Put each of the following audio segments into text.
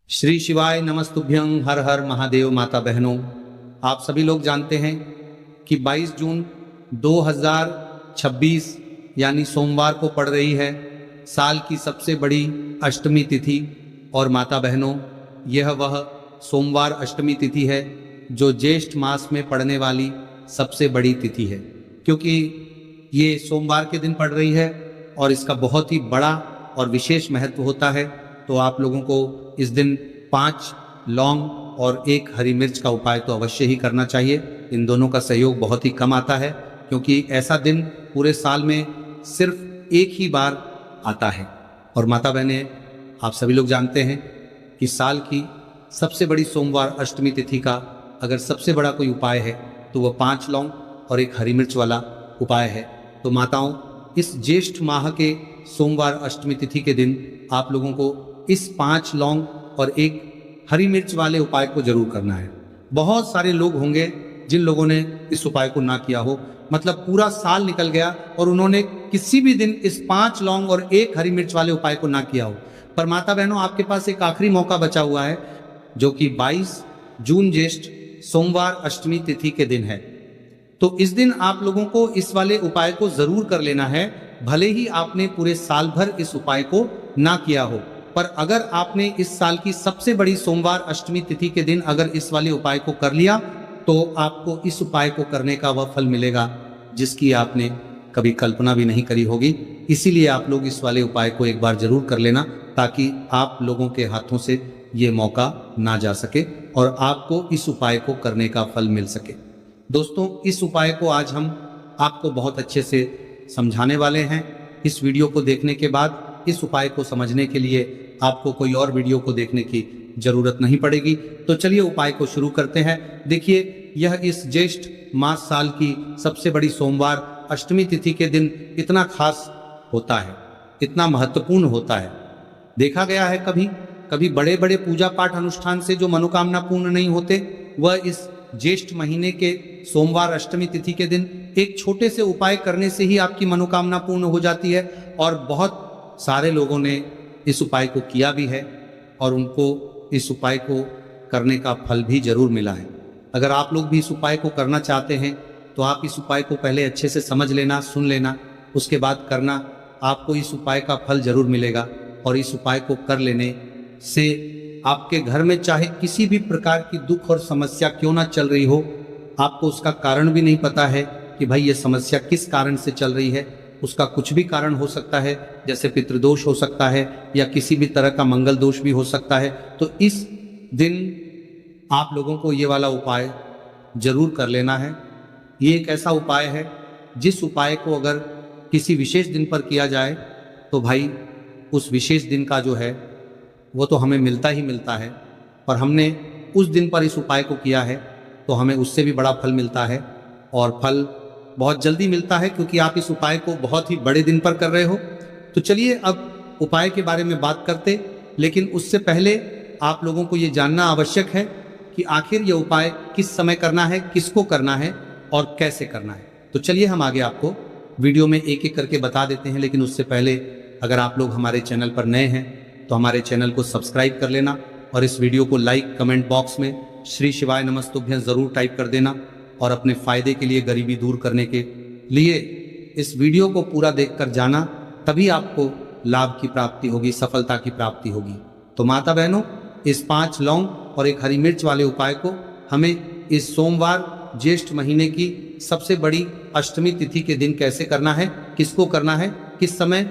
श्री शिवाय नमस्तुभ्यं। हर हर महादेव। माता बहनों, आप सभी लोग जानते हैं कि 22 जून 2026 यानी सोमवार को पड़ रही है साल की सबसे बड़ी अष्टमी तिथि। और माता बहनों, यह वह सोमवार अष्टमी तिथि है जो ज्येष्ठ मास में पड़ने वाली सबसे बड़ी तिथि है, क्योंकि ये सोमवार के दिन पड़ रही है और इसका बहुत ही बड़ा और विशेष महत्व होता है। तो आप लोगों को इस दिन 5 लौंग और 1 हरी मिर्च का उपाय तो अवश्य ही करना चाहिए। इन दोनों का सहयोग बहुत ही कम आता है, क्योंकि ऐसा दिन पूरे साल में सिर्फ एक ही बार आता है। और माता बहनें, आप सभी लोग जानते हैं कि साल की सबसे बड़ी सोमवार अष्टमी तिथि का अगर सबसे बड़ा कोई उपाय है तो वह 5 लौंग और 1 हरी मिर्च वाला उपाय है। तो माताओं, इस ज्येष्ठ माह के सोमवार अष्टमी तिथि के दिन आप लोगों को इस 5 लौंग और 1 हरी मिर्च वाले उपाय को जरूर करना है। बहुत सारे लोग होंगे जिन लोगों ने इस उपाय को ना किया हो, मतलब पूरा साल निकल गया और उन्होंने किसी भी दिन इस 5 लौंग और 1 हरी मिर्च वाले उपाय को ना किया हो। पर माता बहनों, आपके पास एक आखिरी मौका बचा हुआ है, जो कि 22 जून ज्येष्ठ सोमवार अष्टमी तिथि के दिन है। तो इस दिन आप लोगों को इस वाले उपाय को जरूर कर लेना है, भले ही आपने पूरे साल भर इस उपाय को ना किया हो। पर अगर आपने इस साल की सबसे बड़ी सोमवार अष्टमी तिथि के दिन अगर इस वाले उपाय को कर लिया, तो आपको इस उपाय को करने का वह फल मिलेगा जिसकी आपने कभी कल्पना भी नहीं करी होगी। इसीलिए आप लोग इस वाले उपाय को एक बार जरूर कर लेना, ताकि आप लोगों के हाथों से ये मौका ना जा सके और आपको इस उपाय को करने का फल मिल सके। दोस्तों, इस उपाय को आज हम आपको बहुत अच्छे से समझाने वाले हैं। इस वीडियो को देखने के बाद इस उपाय को समझने के लिए आपको कोई और वीडियो को देखने की जरूरत नहीं पड़ेगी। तो चलिए उपाय को शुरू करते हैं। देखिए, यह इस ज्येष्ठ मास साल की सबसे बड़ी सोमवार अष्टमी तिथि के दिन इतना खास होता है, इतना महत्वपूर्ण होता है। देखा गया है कभी कभी बड़े बड़े पूजा पाठ अनुष्ठान से जो मनोकामना पूर्ण नहीं होते, वह इस ज्येष्ठ महीने के सोमवार अष्टमी तिथि के दिन एक छोटे से उपाय करने से ही आपकी मनोकामना पूर्ण हो जाती है। और बहुत सारे लोगों ने इस उपाय को किया भी है और उनको इस उपाय को करने का फल भी जरूर मिला है। अगर आप लोग भी इस उपाय को करना चाहते हैं तो आप इस उपाय को पहले अच्छे से समझ लेना, सुन लेना, उसके बाद करना। आपको इस उपाय का फल जरूर मिलेगा। और इस उपाय को कर लेने से आपके घर में चाहे किसी भी प्रकार की दुख और समस्या क्यों ना चल रही हो, आपको उसका कारण भी नहीं पता है कि भाई ये समस्या किस कारण से चल रही है। उसका कुछ भी कारण हो सकता है, जैसे पितृदोष हो सकता है या किसी भी तरह का मंगल दोष भी हो सकता है। तो इस दिन आप लोगों को ये वाला उपाय जरूर कर लेना है। ये एक ऐसा उपाय है जिस उपाय को अगर किसी विशेष दिन पर किया जाए तो भाई उस विशेष दिन का जो है वो तो हमें मिलता ही मिलता है। और हमने उस दिन पर इस उपाय को किया है तो हमें उससे भी बड़ा फल मिलता है, और फल बहुत जल्दी मिलता है, क्योंकि आप इस उपाय को बहुत ही बड़े दिन पर कर रहे हो। तो चलिए अब उपाय के बारे में बात करते, लेकिन उससे पहले आप लोगों को ये जानना आवश्यक है कि आखिर ये उपाय किस समय करना है, किसको करना है और कैसे करना है। तो चलिए हम आगे आपको वीडियो में एक एक करके बता देते हैं। लेकिन उससे पहले अगर आप लोग हमारे चैनल पर नए हैं तो हमारे चैनल को सब्सक्राइब कर लेना और इस वीडियो को लाइक, कमेंट बॉक्स में श्री शिवाय नमस्तुभ्यं जरूर टाइप कर देना। और अपने फायदे के लिए, गरीबी दूर करने के लिए इस वीडियो को पूरा देखकर जाना, तभी आपको लाभ की प्राप्ति होगी, सफलता की प्राप्ति होगी। तो माता बहनों, इस 5 लौंग और 1 हरी मिर्च वाले उपाय को हमें इस सोमवार ज्येष्ठ महीने की सबसे बड़ी अष्टमी तिथि के दिन कैसे करना है, किसको करना है, किस समय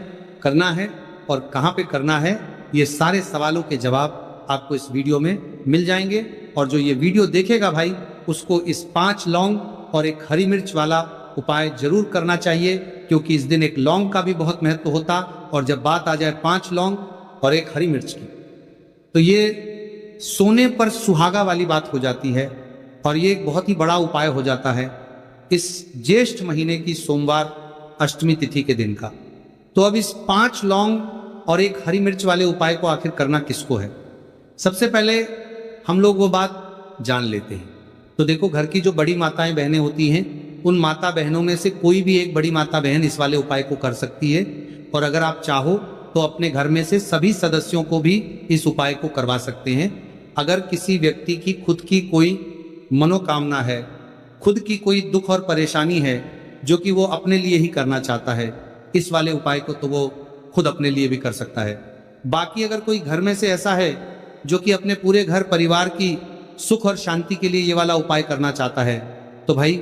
करना है और कहाँ पे करना है, ये सारे सवालों के जवाब आपको इस वीडियो में मिल जाएंगे। और जो ये वीडियो देखेगा भाई, उसको इस 5 लौंग और 1 हरी मिर्च वाला उपाय जरूर करना चाहिए, क्योंकि इस दिन 1 लौंग का भी बहुत महत्व होता। और जब बात आ जाए 5 लौंग और 1 हरी मिर्च की, तो ये सोने पर सुहागा वाली बात हो जाती है और ये एक बहुत ही बड़ा उपाय हो जाता है इस ज्येष्ठ महीने की सोमवार अष्टमी तिथि के दिन का। तो अब इस 5 लौंग और 1 हरी मिर्च वाले उपाय को आखिर करना किसको है, सबसे पहले हम लोग वो बात जान लेते हैं। तो देखो, घर की जो बड़ी माताएं बहनें होती हैं, उन माता बहनों में से कोई भी एक बड़ी माता बहन इस वाले उपाय को कर सकती है। और अगर आप चाहो तो तो अपने घर में से सभी सदस्यों को भी इस उपाय को करवा सकते हैं। अगर किसी व्यक्ति की खुद की कोई मनोकामना है, खुद की कोई दुख और परेशानी है जो कि वो अपने लिए ही करना चाहता है, इस वाले उपाय को तो वो खुद अपने लिए भी कर सकता है। बाकी अगर कोई घर में से ऐसा है जो कि अपने पूरे घर परिवार की सुख और शांति के लिए ये वाला उपाय करना चाहता है, तो भाई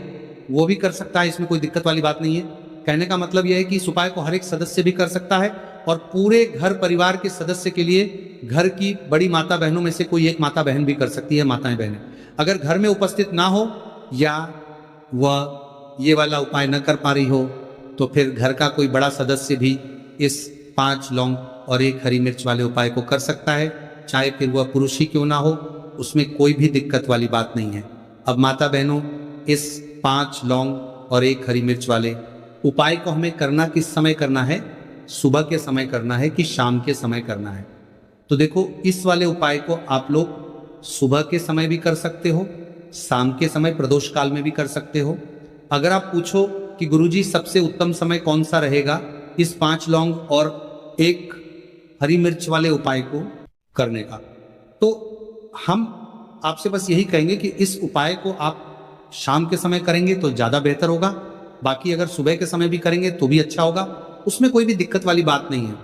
वो भी कर सकता है, इसमें कोई दिक्कत वाली बात नहीं है। कहने का मतलब यह है कि इस उपाय को हर एक सदस्य भी कर सकता है और पूरे घर परिवार के सदस्य के लिए घर की बड़ी माता बहनों में से कोई एक माता बहन भी कर सकती है, माताएं बहनें। अगर घर में उपस्थित ना हो या वह ये वाला उपाय न कर पा रही हो, तो फिर घर का कोई बड़ा सदस्य भी इस 5 लौंग और 1 हरी मिर्च वाले उपाय को कर सकता है, चाहे फिर वह पुरुष ही क्यों ना हो, उसमें कोई भी दिक्कत वाली बात नहीं है। अब माता बहनों, इस 5 लौंग और 1 हरी मिर्च वाले उपाय को हमें करना किस समय करना है? सुबह के समय करना है कि शाम के समय करना है? तो देखो, इस वाले उपाय को आप लोग सुबह के समय भी कर सकते हो, शाम के समय प्रदोष काल में भी कर सकते हो। अगर आप पूछो कि गुरुजी सबसे उत्तम समय कौन सा रहेगा इस 5 लौंग और 1 हरी मिर्च वाले उपाय को करने का, तो हम आपसे बस यही कहेंगे कि इस उपाय को आप शाम के समय करेंगे तो ज्यादा बेहतर होगा। बाकी अगर सुबह के समय भी करेंगे तो भी अच्छा होगा, उसमें कोई भी दिक्कत वाली बात नहीं है।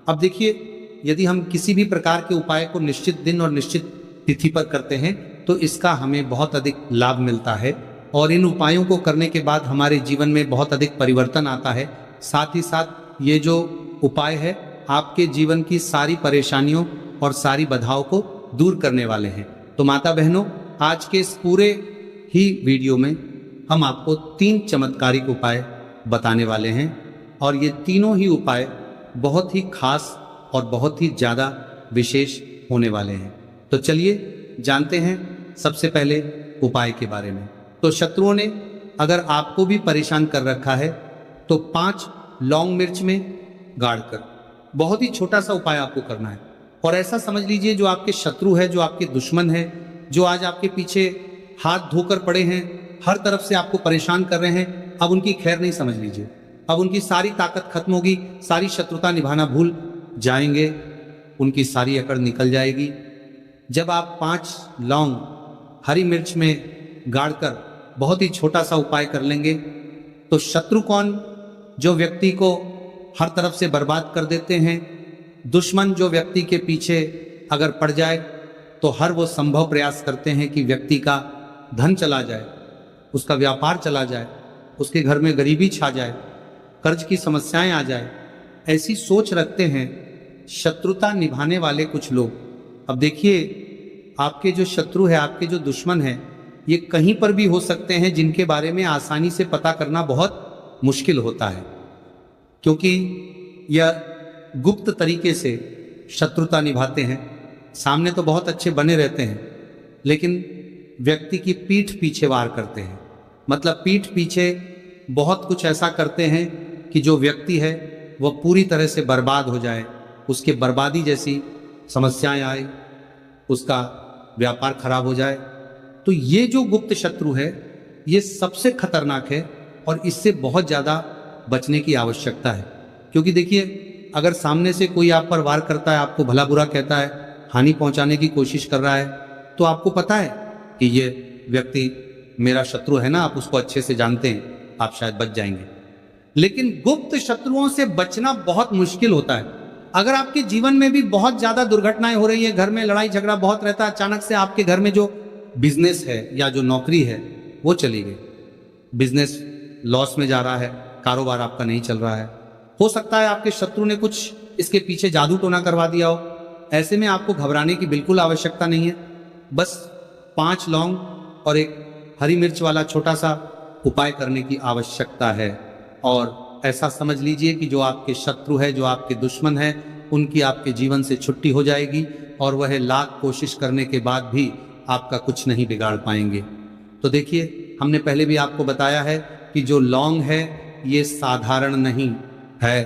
अब देखिए, यदि हम किसी भी प्रकार के उपाय को निश्चित दिन और निश्चित तिथि पर करते हैं तो इसका हमें बहुत अधिक लाभ मिलता है और इन उपायों को करने के बाद हमारे जीवन में बहुत अधिक परिवर्तन आता है। साथ ही साथ ये जो उपाय है आपके जीवन की सारी परेशानियों और सारी बाधाओं को दूर करने वाले हैं। तो माता बहनों, आज के इस पूरे ही वीडियो में हम आपको 3 चमत्कारिक उपाय बताने वाले हैं और ये तीनों ही उपाय बहुत ही खास और बहुत ही ज़्यादा विशेष होने वाले हैं। तो चलिए जानते हैं सबसे पहले उपाय के बारे में। तो शत्रुओं ने अगर आपको भी परेशान कर रखा है तो 5 लौंग मिर्च में गाड़ कर बहुत ही छोटा सा उपाय आपको करना है। और ऐसा समझ लीजिए, जो आपके शत्रु है, जो आपके दुश्मन है, जो आज आपके पीछे हाथ धोकर पड़े हैं, हर तरफ से आपको परेशान कर रहे हैं, अब उनकी खैर नहीं समझ लीजिए। अब उनकी सारी ताकत खत्म होगी, सारी शत्रुता निभाना भूल जाएंगे, उनकी सारी अकड़ निकल जाएगी। जब आप 5 लौंग हरी मिर्च में गाड़कर बहुत ही छोटा सा उपाय कर लेंगे तो शत्रु कौन? जो व्यक्ति को हर तरफ से बर्बाद कर देते हैं, दुश्मन जो व्यक्ति के पीछे अगर पड़ जाए तो हर वो संभव प्रयास करते हैं कि व्यक्ति का धन चला जाए, उसका व्यापार चला जाए, उसके घर में गरीबी छा जाए, कर्ज की समस्याएं आ जाए, ऐसी सोच रखते हैं शत्रुता निभाने वाले कुछ लोग। अब देखिए, आपके जो शत्रु है, आपके जो दुश्मन है, ये कहीं पर भी हो सकते हैं, जिनके बारे में आसानी से पता करना बहुत मुश्किल होता है, क्योंकि यह गुप्त तरीके से शत्रुता निभाते हैं। सामने तो बहुत अच्छे बने रहते हैं, लेकिन व्यक्ति की पीठ पीछे वार करते हैं। मतलब पीठ पीछे बहुत कुछ ऐसा करते हैं कि जो व्यक्ति है वह पूरी तरह से बर्बाद हो जाए, उसके बर्बादी जैसी समस्याएं आए, उसका व्यापार खराब हो जाए। तो ये जो गुप्त शत्रु है ये सबसे खतरनाक है और इससे बहुत ज़्यादा बचने की आवश्यकता है। क्योंकि देखिए, अगर सामने से कोई आप पर वार करता है, आपको भला बुरा कहता है, हानि पहुंचाने की कोशिश कर रहा है, तो आपको पता है कि ये व्यक्ति मेरा शत्रु है ना, आप उसको अच्छे से जानते हैं, आप शायद बच जाएंगे। लेकिन गुप्त शत्रुओं से बचना बहुत मुश्किल होता है। अगर आपके जीवन में भी बहुत ज्यादा दुर्घटनाएं हो रही है, घर में लड़ाई झगड़ा बहुत रहता है, अचानक से आपके घर में जो बिजनेस है या जो नौकरी है वो चली गई, बिजनेस लॉस में जा रहा है, कारोबार आपका नहीं चल रहा है, हो सकता है आपके शत्रु ने कुछ इसके पीछे जादू टोना करवा दिया हो। ऐसे में आपको घबराने की बिल्कुल आवश्यकता नहीं है। बस 5 लौंग और 1 हरी मिर्च वाला छोटा सा उपाय करने की आवश्यकता है। और ऐसा समझ लीजिए कि जो आपके शत्रु है, जो आपके दुश्मन है, उनकी आपके जीवन से छुट्टी हो जाएगी और वह लाख कोशिश करने के बाद भी आपका कुछ नहीं बिगाड़ पाएंगे। तो देखिए, हमने पहले भी आपको बताया है कि जो लौंग है ये साधारण नहीं है।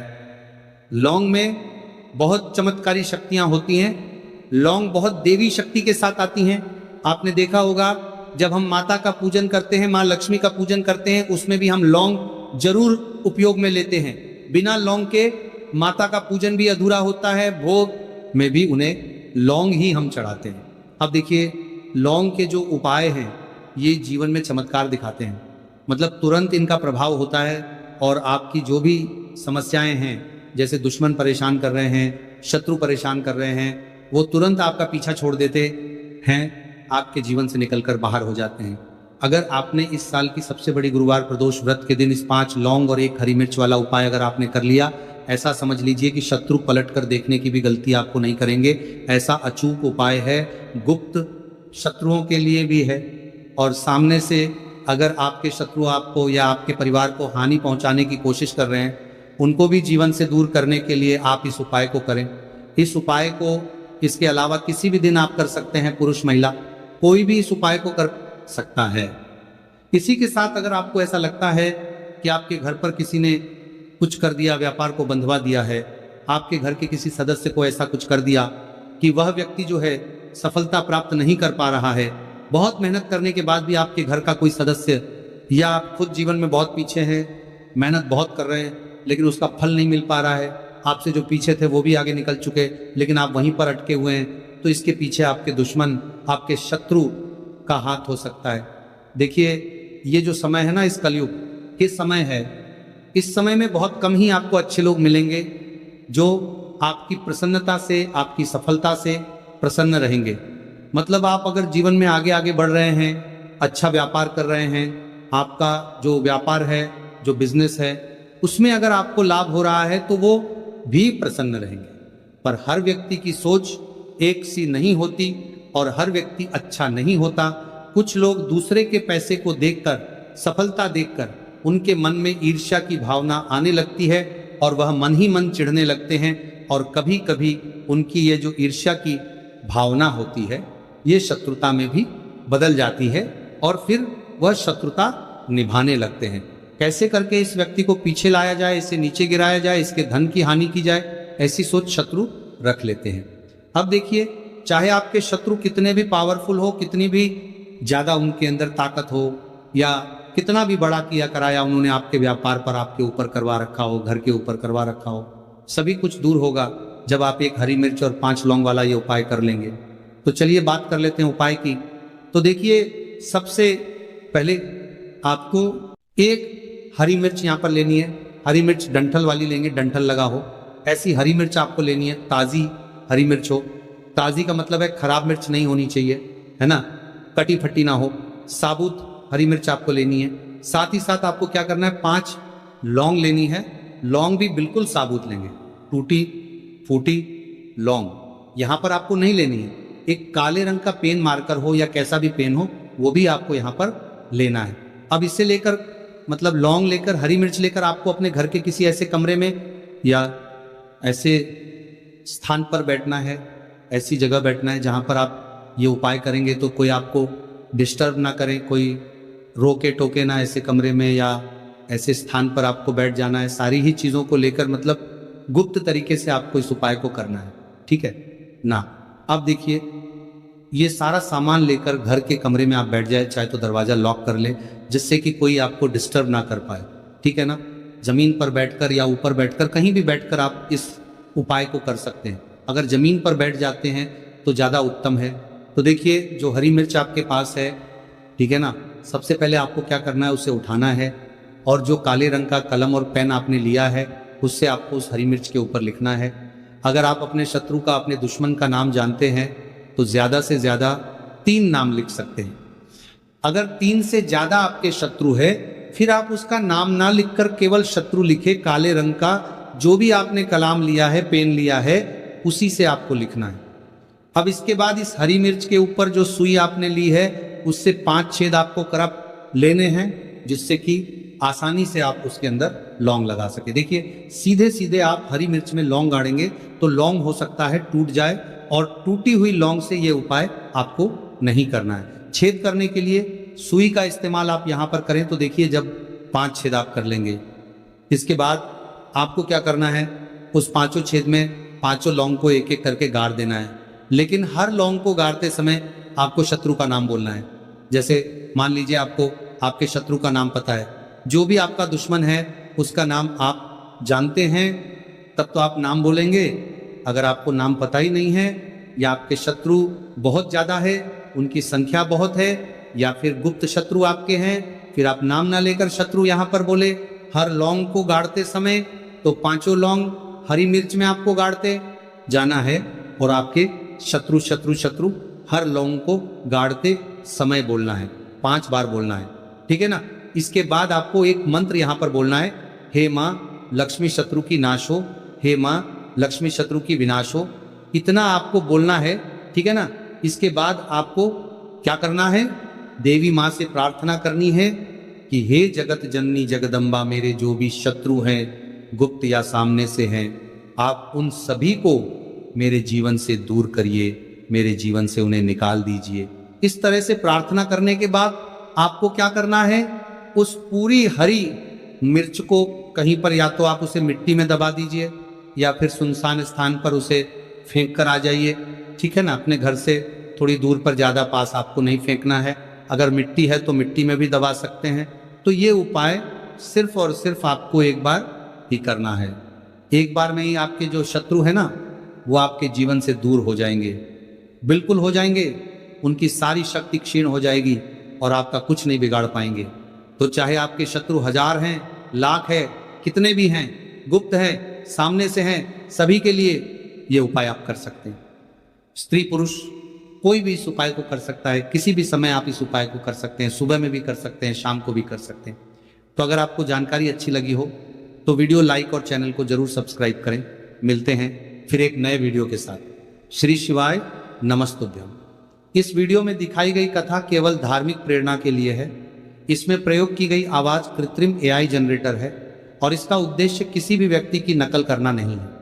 लौंग में बहुत चमत्कारी शक्तियां होती हैं। लौंग बहुत देवी शक्ति के साथ आती हैं। आपने देखा होगा, जब हम माता का पूजन करते हैं, माँ लक्ष्मी का पूजन करते हैं, उसमें भी हम लौंग जरूर उपयोग में लेते हैं। बिना लौंग के माता का पूजन भी अधूरा होता है, भोग में भी उन्हें लौंग ही हम चढ़ाते हैं। अब देखिए, लौंग के जो उपाय हैं ये जीवन में चमत्कार दिखाते हैं, मतलब तुरंत इनका प्रभाव होता है और आपकी जो भी समस्याएं हैं, जैसे दुश्मन परेशान कर रहे हैं, शत्रु परेशान कर रहे हैं, वो तुरंत आपका पीछा छोड़ देते हैं, आपके जीवन से निकलकर बाहर हो जाते हैं। अगर आपने इस साल की सबसे बड़ी गुरुवार प्रदोष व्रत के दिन इस 5 लौंग और 1 हरी मिर्च वाला उपाय अगर आपने कर लिया, ऐसा समझ लीजिए कि शत्रु पलट कर देखने की भी गलती आपको नहीं करेंगे। ऐसा अचूक उपाय है, गुप्त शत्रुओं के लिए भी है, और सामने से अगर आपके शत्रु आपको या आपके परिवार को हानि पहुंचाने की कोशिश कर रहे हैं, उनको भी जीवन से दूर करने के लिए आप इस उपाय को करें। इस उपाय को इसके अलावा किसी भी दिन आप कर सकते हैं, पुरुष महिला कोई भी इस उपाय को कर सकता है। इसी के साथ अगर आपको ऐसा लगता है कि आपके घर पर किसी ने कुछ कर दिया, व्यापार को बंधवा दिया है, आपके घर के किसी सदस्य को ऐसा कुछ कर दिया कि वह व्यक्ति जो है सफलता प्राप्त नहीं कर पा रहा है, बहुत मेहनत करने के बाद भी आपके घर का कोई सदस्य या आप खुद जीवन में बहुत पीछे हैं, मेहनत बहुत कर रहे हैं लेकिन उसका फल नहीं मिल पा रहा है, आपसे जो पीछे थे वो भी आगे निकल चुके लेकिन आप वहीं पर अटके हुए हैं, तो इसके पीछे आपके दुश्मन, आपके शत्रु का हाथ हो सकता है। देखिए, ये जो समय है ना, इस कलयुग के समय है, इस समय में बहुत कम ही आपको अच्छे लोग मिलेंगे जो आपकी प्रसन्नता से, आपकी सफलता से प्रसन्न रहेंगे। मतलब आप अगर जीवन में आगे आगे बढ़ रहे हैं, अच्छा व्यापार कर रहे हैं, आपका जो व्यापार है, जो बिजनेस है, उसमें अगर आपको लाभ हो रहा है तो वो भी प्रसन्न रहेंगे। पर हर व्यक्ति की सोच एक सी नहीं होती और हर व्यक्ति अच्छा नहीं होता। कुछ लोग दूसरे के पैसे को देखकर, सफलता देखकर उनके मन में ईर्ष्या की भावना आने लगती है और वह मन ही मन चिढ़ने लगते हैं, और कभी कभी उनकी ये जो ईर्ष्या की भावना होती है ये शत्रुता में भी बदल जाती है और फिर वह शत्रुता निभाने लगते हैं। कैसे करके इस व्यक्ति को पीछे लाया जाए, इसे नीचे गिराया जाए, इसके धन की हानि की जाए, ऐसी सोच शत्रु रख लेते हैं। अब देखिए, चाहे आपके शत्रु कितने भी पावरफुल हो, कितनी भी ज्यादा उनके अंदर ताकत हो, या कितना भी बड़ा किया कराया उन्होंने आपके व्यापार पर आपके ऊपर करवा रखा हो, घर के ऊपर करवा रखा हो, सभी कुछ दूर होगा जब आप 1 हरी मिर्च और 5 लौंग वाला ये उपाय कर लेंगे। तो चलिए बात कर लेते हैं उपाय की। तो देखिए, सबसे पहले आपको 1 हरी मिर्च यहाँ पर लेनी है। हरी मिर्च डंठल वाली लेंगे, डंठल लगा हो ऐसी हरी मिर्च आपको लेनी है, ताजी हरी मिर्च हो। ताजी का मतलब है खराब मिर्च नहीं होनी चाहिए, है ना, कटी फटी ना हो, साबुत हरी मिर्च आपको लेनी है। साथ ही साथ आपको क्या करना है, 5 लौंग लेनी है। लौंग भी बिल्कुल साबुत लेंगे, टूटी फूटी लौंग यहां पर आपको नहीं लेनी है। एक काले रंग का पेन मार्कर हो या कैसा भी पेन हो, वो भी आपको यहां पर लेना है। अब इससे लेकर, मतलब लौंग लेकर, हरी मिर्च लेकर आपको अपने घर के किसी ऐसे कमरे में या ऐसे स्थान पर बैठना है, ऐसी जगह बैठना है जहां पर आप ये उपाय करेंगे तो कोई आपको डिस्टर्ब ना करे, कोई रोके टोके ना ऐसे कमरे में, या ऐसे स्थान पर आपको बैठ जाना है। सारी ही चीज़ों को लेकर, मतलब गुप्त तरीके से आपको इस उपाय को करना है, ठीक है ना। अब देखिए, ये सारा सामान लेकर घर के कमरे में आप बैठ जाए, चाहे तो दरवाजा लॉक कर ले जिससे कि कोई आपको डिस्टर्ब ना कर पाए, ठीक है ना। जमीन पर बैठकर या ऊपर बैठकर, कहीं भी बैठकर आप इस उपाय को कर सकते हैं। अगर जमीन पर बैठ जाते हैं तो ज़्यादा उत्तम है। तो देखिए, जो हरी मिर्च आपके पास है, ठीक है ना, सबसे पहले आपको क्या करना है, उसे उठाना है, और जो काले रंग का कलम और पेन आपने लिया है उससे आपको उस हरी मिर्च के ऊपर लिखना है। अगर आप अपने शत्रु का, अपने दुश्मन का नाम जानते हैं तो ज़्यादा से ज़्यादा 3 नाम लिख सकते हैं। अगर 3 से ज़्यादा आपके शत्रु है, फिर आप उसका नाम ना लिखकर केवल शत्रु लिखे, काले रंग का जो भी आपने कलाम लिया है, पेन लिया है, उसी से आपको लिखना है। अब इसके बाद इस हरी मिर्च के ऊपर जो सुई आपने ली है उससे 5 छेद आपको करप लेने हैं, जिससे कि आसानी से आप उसके अंदर लौंग लगा सके। देखिए, सीधे सीधे आप हरी मिर्च में लौंग गाड़ेंगे तो लौंग हो सकता है टूट जाए, और टूटी हुई लौंग से ये उपाय आपको नहीं करना है। छेद करने के लिए सुई का इस्तेमाल आप यहाँ पर करें तो देखिए, जब 5 छेद आप कर लेंगे, इसके बाद आपको क्या करना है, उस 5 छेद में 5 लौंग को एक एक करके गाड़ देना है। लेकिन हर लौंग को गाड़ते समय आपको शत्रु का नाम बोलना है। जैसे मान लीजिए आपको आपके शत्रु का नाम पता है, जो भी आपका दुश्मन है उसका नाम आप जानते हैं तब तो आप नाम बोलेंगे। अगर आपको नाम पता ही नहीं है, या आपके शत्रु बहुत ज्यादा है, उनकी संख्या बहुत है, या फिर गुप्त शत्रु आपके हैं, फिर आप नाम ना लेकर शत्रु यहां पर बोले। हर लौंग को गाड़ते समय तो पांचों लौंग हरी मिर्च में आपको गाड़ते जाना है, और आपके शत्रु शत्रु शत्रु हर लौंग को गाड़ते समय बोलना है, 5 बार बोलना है, ठीक है ना। इसके बाद आपको एक मंत्र यहां पर बोलना है, हे मां लक्ष्मी शत्रु की नाश हो, हे मां लक्ष्मी शत्रु की विनाश हो। इतना आपको बोलना है, ठीक है ना। इसके बाद आपको क्या करना है, देवी मां से प्रार्थना करनी है कि हे जगत जननी जगदम्बा, मेरे जो भी शत्रु हैं, गुप्त या सामने से हैं, आप उन सभी को मेरे जीवन से दूर करिए, मेरे जीवन से उन्हें निकाल दीजिए। इस तरह से प्रार्थना करने के बाद आपको क्या करना है, उस पूरी हरी मिर्च को कहीं पर, या तो आप उसे मिट्टी में दबा दीजिए, या फिर सुनसान स्थान पर उसे फेंक कर आ जाइए, ठीक है ना। अपने घर से थोड़ी दूर पर, ज्यादा पास आपको नहीं फेंकना है। अगर मिट्टी है तो मिट्टी में भी दबा सकते हैं। तो ये उपाय सिर्फ और सिर्फ आपको एक बार ही करना है। एक बार में ही आपके जो शत्रु है ना, वो आपके जीवन से दूर हो जाएंगे, बिल्कुल हो जाएंगे। उनकी सारी शक्ति क्षीण हो जाएगी और आपका कुछ नहीं बिगाड़ पाएंगे। तो चाहे आपके शत्रु 1000 हैं, लाख है, कितने भी हैं, गुप्त है, सामने से हैं, सभी के लिए ये उपाय आप कर सकते हैं। स्त्री पुरुष कोई भी इस उपाय को कर सकता है। किसी भी समय आप इस उपाय को कर सकते हैं। सुबह में भी कर सकते हैं, शाम को भी कर सकते हैं। तो अगर आपको जानकारी अच्छी लगी हो तो वीडियो लाइक और चैनल को जरूर सब्सक्राइब करें। मिलते हैं फिर एक नए वीडियो के साथ। श्री शिवाय नमस्तुभ्यम। इस वीडियो में दिखाई गई कथा केवल धार्मिक प्रेरणा के लिए है। इसमें प्रयोग की गई आवाज कृत्रिम AI जनरेटर है और इसका उद्देश्य किसी भी व्यक्ति की नकल करना नहीं है।